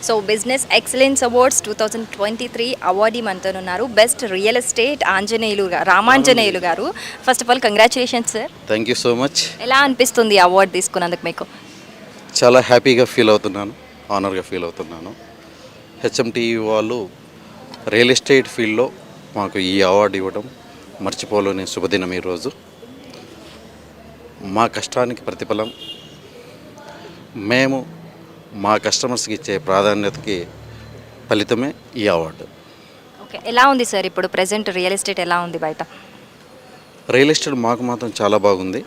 So business excellence awards 2023 awardee మనతో ఉన్నారు. Best real estate Ramanjaneyulu గారు. First of all congratulations sir. Thank you so much. ఎలా అనిపిస్తుంది award తీసుకున్నందుకు మీకు? చాలా హ్యాపీగా ఫీల్ అవుతున్నాను, ఆనర్గా ఫీల్ అవుతున్నాను. హెచ్ఎంటీఈ వాళ్ళు రియల్ ఎస్టేట్ ఫీల్డ్లో మాకు ఈ అవార్డు ఇవ్వడం మర్చిపోలేని శుభదినం ఈరోజు. మా కష్టానికి ప్రతిఫలం మేము మా కస్టమర్స్కి ఇచ్చే ప్రాధాన్యతకి ఫలితమే ఈ అవార్డు. ఓకే, ఎలా ఉంది సార్ ఇప్పుడు ప్రెసెంట్ రియల్ ఎస్టేట్ ఎలా ఉంది బయట? రియల్ ఎస్టేట్ మాకు మాత్రం చాలా బాగుంది.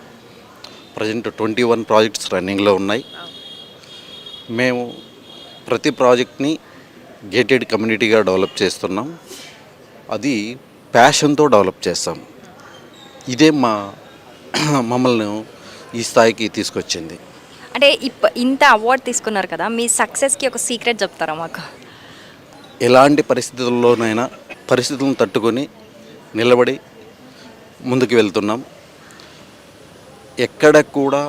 ప్రజెంట్ 21 ప్రాజెక్ట్స్ రన్నింగ్లో ఉన్నాయి. మేము ప్రతి ప్రాజెక్ట్ని గేటెడ్ కమ్యూనిటీగా డెవలప్ చేస్తున్నాం. అది ప్యాషన్తో డెవలప్ చేస్తాం. ఇదే మమ్మల్ని ఈ స్థాయికి తీసుకొచ్చింది. అంటే ఇంత అవార్డు తీసుకున్నారు కదా, మీ సక్సెస్కి ఒక సీక్రెట్ చెప్తారా మాకు? ఎలాంటి పరిస్థితుల్లోనైనా పరిస్థితులను తట్టుకొని నిలబడి ముందుకు వెళ్తున్నాం. ఎక్కడ కూడా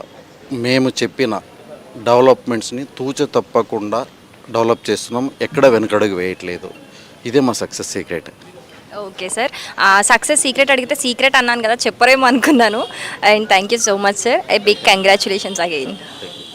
మేము చెప్పిన డెవలప్మెంట్స్ని తూచ తప్పకుండా డెవలప్ చేస్తున్నాం. ఎక్కడ వెనకడుగు వేయట్లేదు. ఇదే మా success secret. Okay sir, success secret అడిగితే సీక్రెట్ అన్నాను కదా, చెప్పరేమో అనుకున్నాను. And thank you so much sir. A big congratulations again.